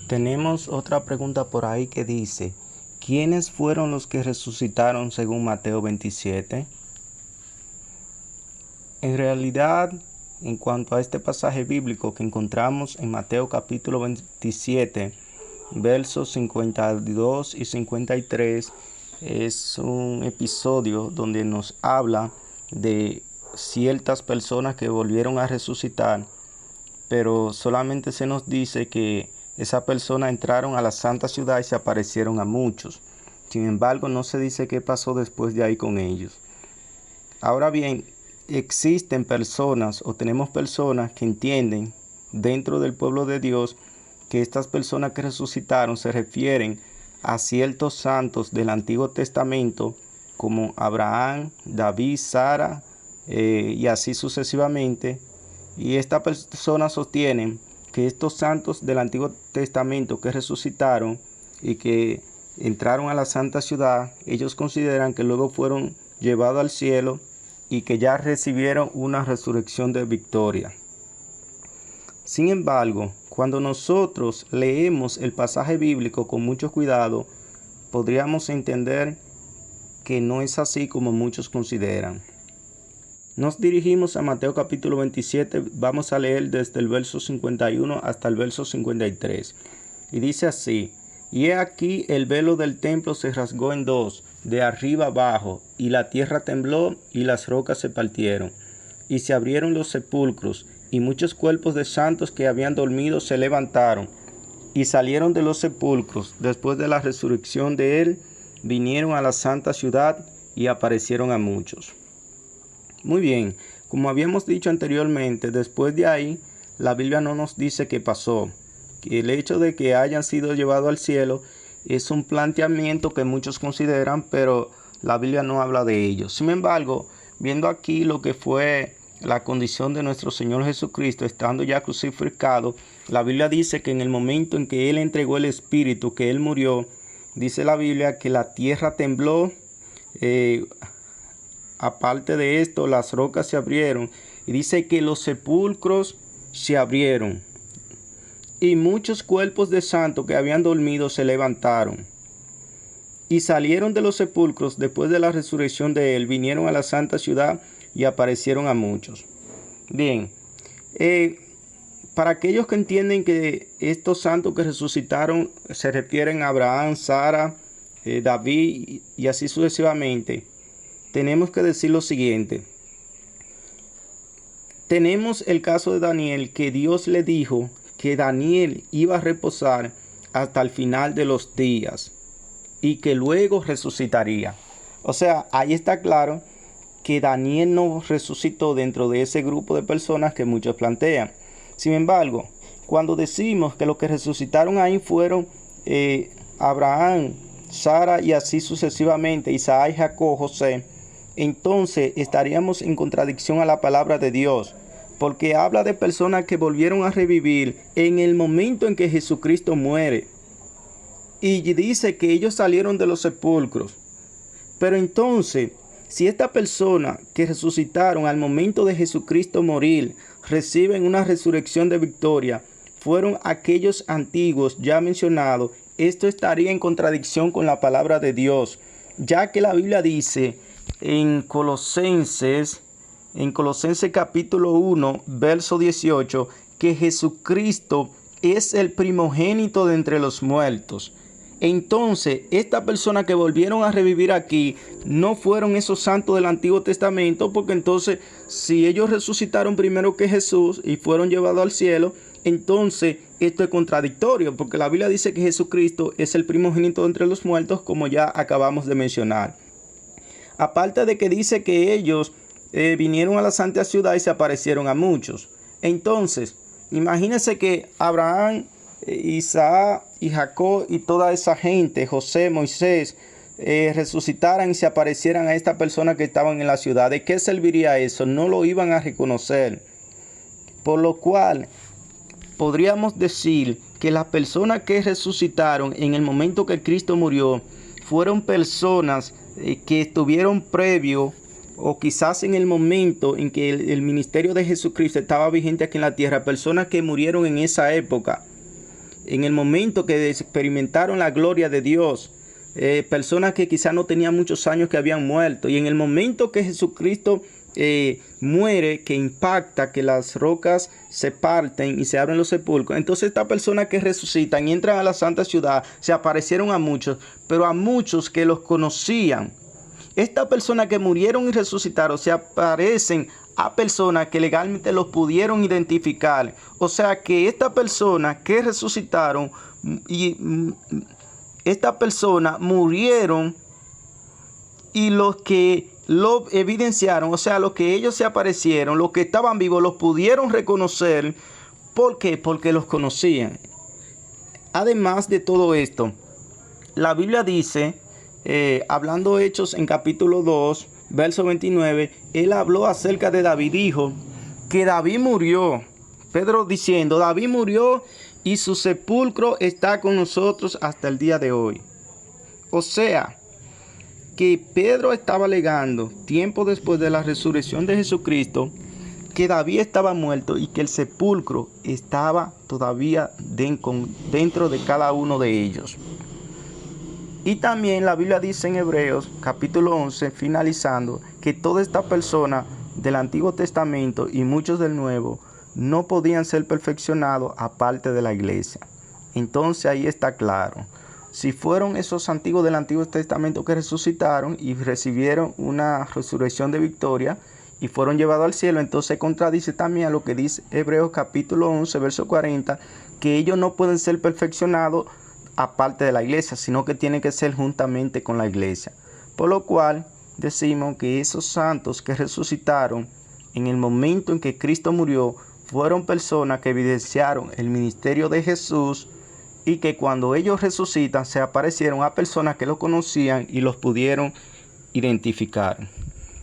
Tenemos otra pregunta por ahí que dice, ¿quiénes fueron los que resucitaron según Mateo 27? En realidad, en cuanto a este pasaje bíblico que encontramos en Mateo capítulo 27, versos 52 y 53, es un episodio donde nos habla de ciertas personas que volvieron a resucitar, pero solamente se nos dice que esas personas entraron a la santa ciudad y se aparecieron a muchos. Sin embargo, no se dice qué pasó después de ahí con ellos. Ahora bien, existen personas o tenemos personas que entienden dentro del pueblo de Dios que estas personas que resucitaron se refieren a ciertos santos del Antiguo Testamento como Abraham, David, Sara y así sucesivamente. Y estas personas sostienen que estos santos del Antiguo Testamento que resucitaron y que entraron a la santa ciudad, ellos consideran que luego fueron llevados al cielo y que ya recibieron una resurrección de victoria. Sin embargo, cuando nosotros leemos el pasaje bíblico con mucho cuidado, podríamos entender que no es así como muchos consideran. Nos dirigimos a Mateo capítulo 27, vamos a leer desde el verso 51 hasta el verso 53. Y dice así: Y he aquí el velo del templo se rasgó en dos, de arriba abajo, y la tierra tembló, y las rocas se partieron, y se abrieron los sepulcros, y muchos cuerpos de santos que habían dormido se levantaron, y salieron de los sepulcros. Después de la resurrección de él, vinieron a la santa ciudad, y aparecieron a muchos. Muy bien, como habíamos dicho anteriormente, después de ahí, la Biblia no nos dice qué pasó. Que el hecho de que hayan sido llevados al cielo es un planteamiento que muchos consideran, pero la Biblia no habla de ello. Sin embargo, viendo aquí lo que fue la condición de nuestro Señor Jesucristo, estando ya crucificado, la Biblia dice que en el momento en que Él entregó el Espíritu, que Él murió, dice la Biblia que la tierra tembló. Aparte de esto, las rocas se abrieron, y dice que los sepulcros se abrieron, y muchos cuerpos de santos que habían dormido se levantaron, y salieron de los sepulcros después de la resurrección de él, vinieron a la santa ciudad y aparecieron a muchos. Bien, para aquellos que entienden que estos santos que resucitaron se refieren a Abraham, Sara, David y así sucesivamente, tenemos que decir lo siguiente. Tenemos el caso de Daniel, que Dios le dijo que Daniel iba a reposar hasta el final de los días y que luego resucitaría. O sea, ahí está claro que Daniel no resucitó dentro de ese grupo de personas que muchos plantean. Sin embargo, cuando decimos que los que resucitaron ahí fueron Abraham, Sara y así sucesivamente, Isaac, Jacob, José, entonces estaríamos en contradicción a la palabra de Dios, porque habla de personas que volvieron a revivir en el momento en que Jesucristo muere. Y dice que ellos salieron de los sepulcros. Pero entonces, si estas personas que resucitaron al momento de Jesucristo morir, reciben una resurrección de victoria, fueron aquellos antiguos ya mencionados, esto estaría en contradicción con la palabra de Dios, ya que la Biblia dice en Colosenses capítulo 1, verso 18, que Jesucristo es el primogénito de entre los muertos. Entonces, estas personas que volvieron a revivir aquí no fueron esos santos del Antiguo Testamento, porque entonces, si ellos resucitaron primero que Jesús y fueron llevados al cielo, entonces esto es contradictorio, porque la Biblia dice que Jesucristo es el primogénito de entre los muertos, como ya acabamos de mencionar. Aparte de que dice que ellos vinieron a la santa ciudad y se aparecieron a muchos. Entonces, imagínense que Abraham, Isaac y Jacob y toda esa gente, José, Moisés, resucitaran y se aparecieran a estas personas que estaban en la ciudad. ¿De qué serviría eso? No lo iban a reconocer. Por lo cual, podríamos decir que las personas que resucitaron en el momento que Cristo murió fueron personas que estuvieron previo o quizás en el momento en que el ministerio de Jesucristo estaba vigente aquí en la tierra, personas que murieron en esa época. en el momento que experimentaron la gloria de Dios, personas que quizás no tenían muchos años que habían muerto, y en el momento que Jesucristo muere, que impacta, que las rocas se parten y se abren los sepulcros, entonces estas personas que resucitan y entran a la santa ciudad, se aparecieron a muchos, pero a muchos que los conocían. Estas personas que murieron y resucitaron se aparecen a personas que legalmente los pudieron identificar. O sea que estas personas que resucitaron y estas personas murieron, y los que lo evidenciaron, o sea, los que ellos se aparecieron, los que estaban vivos, los pudieron reconocer. ¿Por qué? Porque los conocían. Además de todo esto, la Biblia dice, hablando Hechos en capítulo 2, verso 29, él habló acerca de David, dijo que David murió. Pedro diciendo, David murió y su sepulcro está con nosotros hasta el día de hoy. O sea, que Pedro estaba alegando, tiempo después de la resurrección de Jesucristo, que David estaba muerto y que el sepulcro estaba todavía dentro de cada uno de ellos. Y también la Biblia dice en Hebreos capítulo 11, finalizando, que toda esta persona del Antiguo Testamento y muchos del Nuevo no podían ser perfeccionados aparte de la iglesia. Entonces ahí está claro. Si fueron esos antiguos del Antiguo Testamento que resucitaron y recibieron una resurrección de victoria y fueron llevados al cielo, entonces contradice también a lo que dice Hebreos capítulo 11, verso 40, que ellos no pueden ser perfeccionados aparte de la iglesia, sino que tienen que ser juntamente con la iglesia. Por lo cual decimos que esos santos que resucitaron en el momento en que Cristo murió fueron personas que evidenciaron el ministerio de Jesús, y que cuando ellos resucitan se aparecieron a personas que lo conocían y los pudieron identificar.